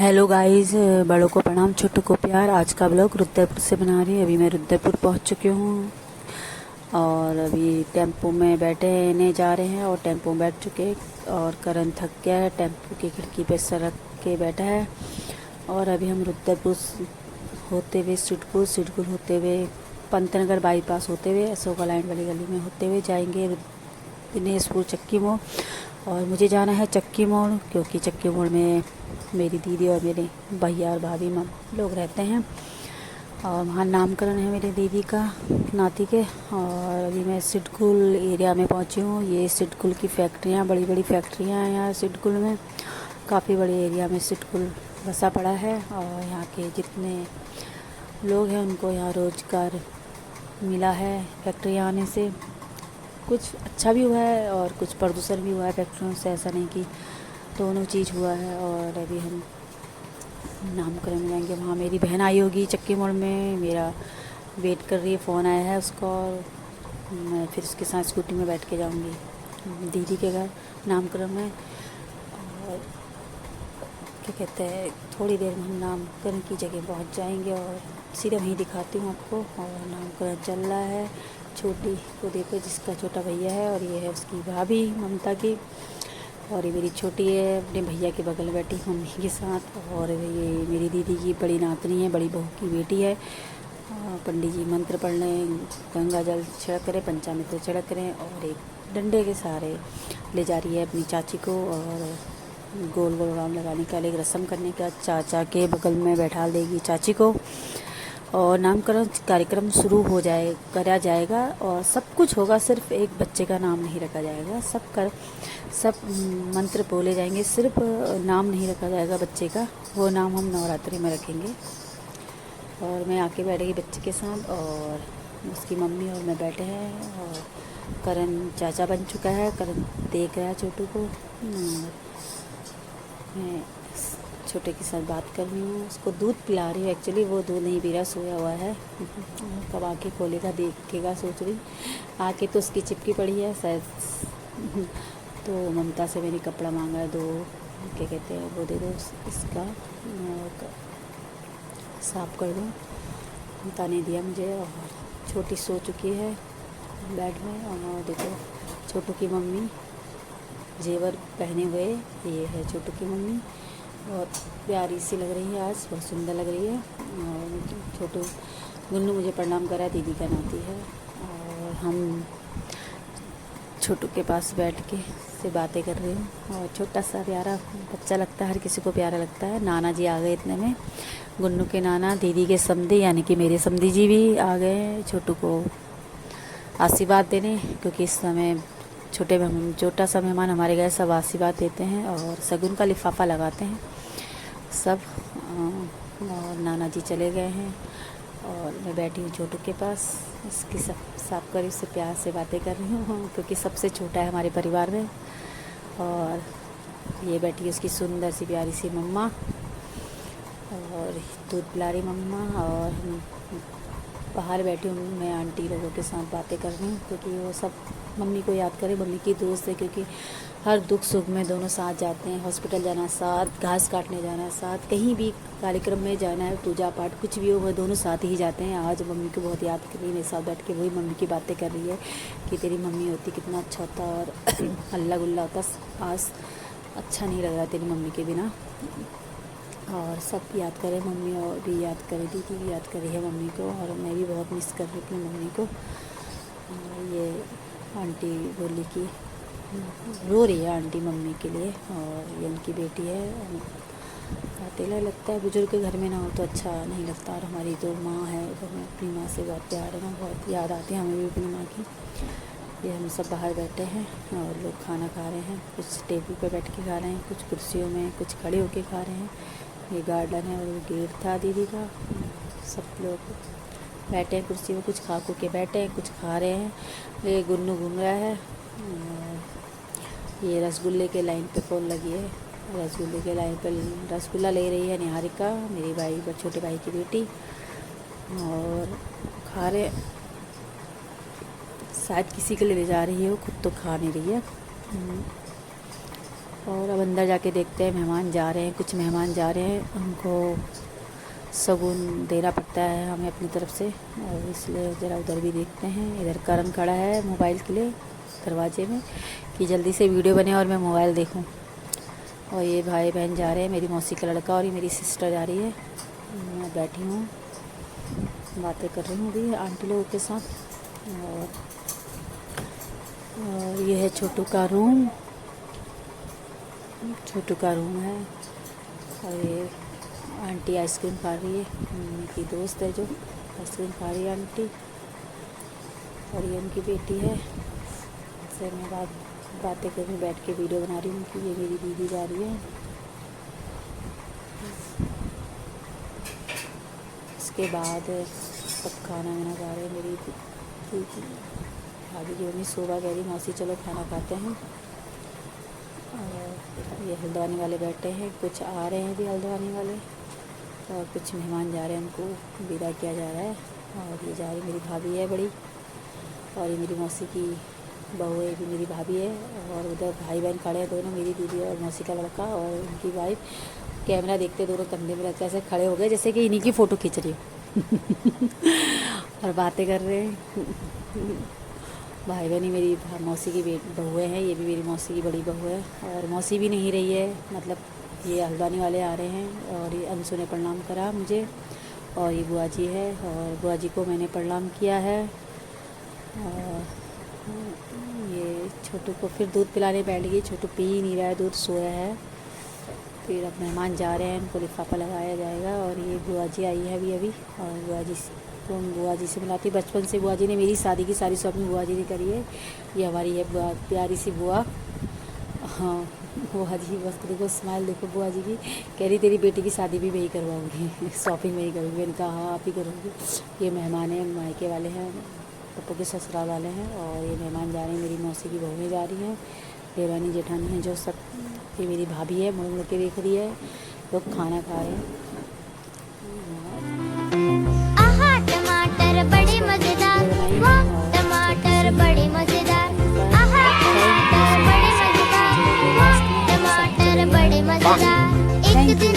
Hello guys, बड़ों को प्रणाम, छोटों को प्यार। आज का ब्लॉग रुद्रपुर से बना रही हूँ। अभी मैं रुद्रपुर पहुँच चुकी हूँ और अभी टेम्पो में बैठने जा रहे हैं और टेम्पो में बैठ चुके और करण थक गया है, टेम्पो की खिड़की पे सर रख के बैठा है। और अभी हम रुद्रपुर होते हुए सिडकुल होते हुए पंतनगर बाईपास होते हुए अशोका लाइन वाली गली में होते हुए जाएंगे दिनेशपुर चक्की मोड़। और मुझे जाना है चक्की मोड़ क्योंकि चक्की मोड़ में मेरी दीदी और मेरे भैया और भाभी लोग रहते हैं और वहाँ नामकरण है मेरी दीदी का, नाती के। और अभी मैं सिडकुल एरिया में पहुँची हूँ। ये सिडकुल की फैक्ट्रियाँ, बड़ी बड़ी फैक्ट्रियाँ हैं यहाँ सिडकुल में। काफ़ी बड़े एरिया में सिडकुल बसा पड़ा है और यहाँ के जितने लोग हैं उनको यहाँ रोज़गार मिला है फैक्ट्रियाँ आने से। कुछ अच्छा भी हुआ है और कुछ प्रदूषण भी हुआ है फैक्ट्रियों से, ऐसा नहीं कि दोनों चीज़ हुआ है। और अभी हम नामकरण में जाएंगे, वहाँ मेरी बहन आई होगी चक्की मोड़ में, मेरा वेट कर रही है, फ़ोन आया है उसका। और मैं फिर उसके साथ स्कूटी में बैठ के जाऊँगी दीदी के घर नामकरण में। और क्या कहते हैं, थोड़ी देर में हम नामकरण की जगह पहुँच जाएंगे और सीधे वहीं दिखाती हूँ आपको। और नामकरण चल रहा है। छोटी को देखो, जिसका छोटा भैया है, और ये है उसकी भाभी ममता की। और ये मेरी छोटी है, अपने भैया के बगल में बैठी मम्मी के साथ। और ये मेरी दीदी की बड़ी नातनी है, बड़ी बहू की बेटी है। पंडित जी मंत्र पढ़ रहे हैं, गंगा जल छिड़क करें, पंचामृत छिड़क करें और एक डंडे के सहारे ले जा रही है अपनी चाची को। और गोल गोल राउंड लगाने का, एक रस्म करने का, चाचा के बगल में बैठा देगी चाची को। और नामकरण कार्यक्रम शुरू हो करा जाएगा और सब कुछ होगा, सिर्फ एक बच्चे का नाम नहीं रखा जाएगा। सब मंत्र बोले जाएंगे, सिर्फ नाम नहीं रखा जाएगा बच्चे का। वो नाम हम नवरात्रि में रखेंगे। और मैं आके बैठ गई बच्चे के साथ और उसकी मम्मी और मैं बैठे हैं। और करण चाचा बन चुका है, करण देख रहा है छोटू को। मैं छोटे के साथ बात कर रही हूँ, उसको दूध पिला रही हूँ। एक्चुअली वो दूध नहीं पी रहा, सोया हुआ है। कब आके खोलेगा, देखेगा, सोच रही। आके तो उसकी चिपकी पड़ी है शायद। तो ममता से मैंने कपड़ा मांगा है, दो क्या कहते हैं वो दे दो, इसका साफ कर दो। ममता ने दिया मुझे। और छोटी सो चुकी है बेड में। और देखो छोटू की मम्मी जेवर पहने हुए, ये है छोटू की मम्मी। बहुत प्यारी सी लग रही है आज, बहुत सुंदर लग रही है। और छोटू गुन्नू मुझे प्रणाम करा, दीदी का नाती है। और हम छोटू के पास बैठ के से बातें कर रही हूँ। और छोटा सा प्यारा बच्चा लगता है, हर किसी को प्यारा लगता है। नाना जी आ गए इतने में, गुन्नू के नाना, दीदी के समधी यानी कि मेरे समधी जी भी आ गए छोटू को आशीर्वाद देने। क्योंकि इस समय छोटा सा मेहमान हमारे गए, सब आशीर्वाद देते हैं और शगुन का लिफाफा लगाते हैं सब। और नाना जी चले गए हैं और मैं बैठी हूँ छोटू के पास, इसकी साफ करी, उससे प्यार से बातें कर रही हूँ क्योंकि सबसे छोटा है हमारे परिवार में। और ये बैठी है उसकी सुंदर सी प्यारी सी मम्मा और दूध पिला रही मम्मा। और बाहर बैठी हूँ मैं आंटी लोगों के साथ बातें कर रही हूँ क्योंकि वो सब मम्मी को याद करें, मम्मी की दोस्त है। क्योंकि हर दुख सुख में दोनों साथ जाते हैं, हॉस्पिटल जाना साथ, घास काटने जाना साथ, कहीं भी कार्यक्रम में जाना है, पूजा पाठ कुछ भी हो, वो दोनों साथ ही जाते हैं। आज मम्मी को बहुत याद कर रही है, मेरे साथ बैठ के वही मम्मी की बातें कर रही है कि तेरी मम्मी होती कितना अच्छा होता और हल्ला गुल्ला होता, आज अच्छा नहीं लग रहा तेरी मम्मी के बिना। और सब याद करें, मम्मी और भी याद करें, दीदी भी याद करी है मम्मी को। और मैं भी बहुत मिस कर रही थी मम्मी को। ये आंटी बोली कि रो रही है आंटी मम्मी के लिए। और ये उनकी बेटी है। अकेला लगता है, बुजुर्ग के घर में ना हो तो अच्छा नहीं लगता। और हमारी तो माँ है, तो हमें अपनी माँ से बहुत प्यार है ना, बहुत याद आती है हमें भी अपनी माँ की। ये हम सब बाहर बैठे हैं और लोग खाना खा रहे हैं, कुछ टेबल पे बैठ के खा रहे हैं, कुछ कुर्सियों में, कुछ खड़े होके खा रहे हैं। ये गार्डन है और वो गेट था दीदी का। सब लोग बैठे हैं कुर्सी में, कुछ खा के बैठे हैं, कुछ खा रहे हैं। ये गुन्नू घूम रहा है। ये रसगुल्ले के लाइन पे फ़ोन लगी है, रसगुल्ले के लाइन पर रसगुल्ला ले रही है निहारिका, मेरी भाई छोटे भाई की बेटी। और खा रहे, शायद किसी के लिए ले जा रही है, वो खुद तो खा नहीं रही है। और अब अंदर जाके देखते हैं, मेहमान जा रहे हैं, कुछ मेहमान जा रहे हैं, उनको शगुन देना पड़ता है हमें अपनी तरफ से, और इसलिए ज़रा उधर भी देखते हैं। इधर करण खड़ा है मोबाइल के लिए दरवाजे में कि जल्दी से वीडियो बने और मैं मोबाइल देखूं। और ये भाई बहन जा रहे हैं, मेरी मौसी का लड़का और ये मेरी सिस्टर जा रही है। मैं बैठी हूँ, बातें कर रही हूँ अभी आंटी लोगों के साथ। और ये है छोटू का रूम, छोटू का रूम है। और ये आंटी आइसक्रीम खा रही है, उनकी दोस्त है जो आइसक्रीम खा रही है आंटी, और ये उनकी बेटी है। से मैं बातें कर रही, बैठ के वीडियो बना रही हूँ कि ये मेरी दीदी जा रही है। इसके बाद सब खाना वाना खा रहे हैं। मेरी भाभी की मम्मी सुबह कह रही मौसी चलो खाना खाते हैं। और ये हल्द्वानी वाले बैठे हैं, कुछ आ रहे हैं भी हल्द्वानी वाले, और कुछ मेहमान जा रहे हैं, उनको विदा किया जा रहा है। और ये जा रही मेरी भाभी है बड़ी, और ये मेरी मौसी की बहू है, भी मेरी भाभी है। और उधर भाई बहन खड़े हैं दोनों, मेरी दीदी और मौसी का लड़का और उनकी वाइफ। कैमरा देखते दोनों कंधे में रखते ऐसे खड़े हो गए जैसे कि इन्हीं की फ़ोटो खींच रही हो और बातें कर रहे हैं। भाई बहन ही मेरी मौसी की बहुएँ हैं, ये भी मेरी मौसी की बड़ी बहू है। और मौसी भी नहीं रही है, मतलब ये हल्द्वानी वाले आ रहे हैं। और ये अंशु ने प्रणाम करा मुझे, और ये बुआ जी है, और बुआ जी को मैंने प्रणाम किया है। और ये छोटू को फिर दूध पिलाने बैठ गई, छोटू पी ही नहीं रहा है दूध, सोया है। फिर अब मेहमान जा रहे हैं, उनको लिफाफा लगाया जाएगा। और ये बुआ जी आई है अभी, और बुआ जी तो बुआ जी से मिलाती, बचपन से बुआ जी ने मेरी शादी की सारी शॉपिंग बुआ जी ने करी है। ये हमारी है बुआ, प्यारी सी बुआ। हाँ बुआ जी, बस देखो स्माइल देखो बुआ जी की, कह रही तेरी बेटी की शादी भी मैं ही करवाऊँगी, शॉपिंग मैं ही करूँगी। मैंने कहा हाँ आप ही करूँगी। ये मेहमान हैं, मायके वाले हैं, पप्पू के ससुराल वाले हैं। और ये मेहमान जा रहे हैं, मेरी मौसी की बहुएँ जा रही हैं, देवरानी जेठानी हैं जो सब। ये मेरी भाभी है, मुड़ मुड़ के देख रही है, लोग खाना खा रहे हैं। आहा टमाटर बड़े मजेदार, वाह टमाटर बड़े मजेदार, आहा टमाटर बड़े मजेदार, वाह टमाटर बड़े मजेदार। एक दिन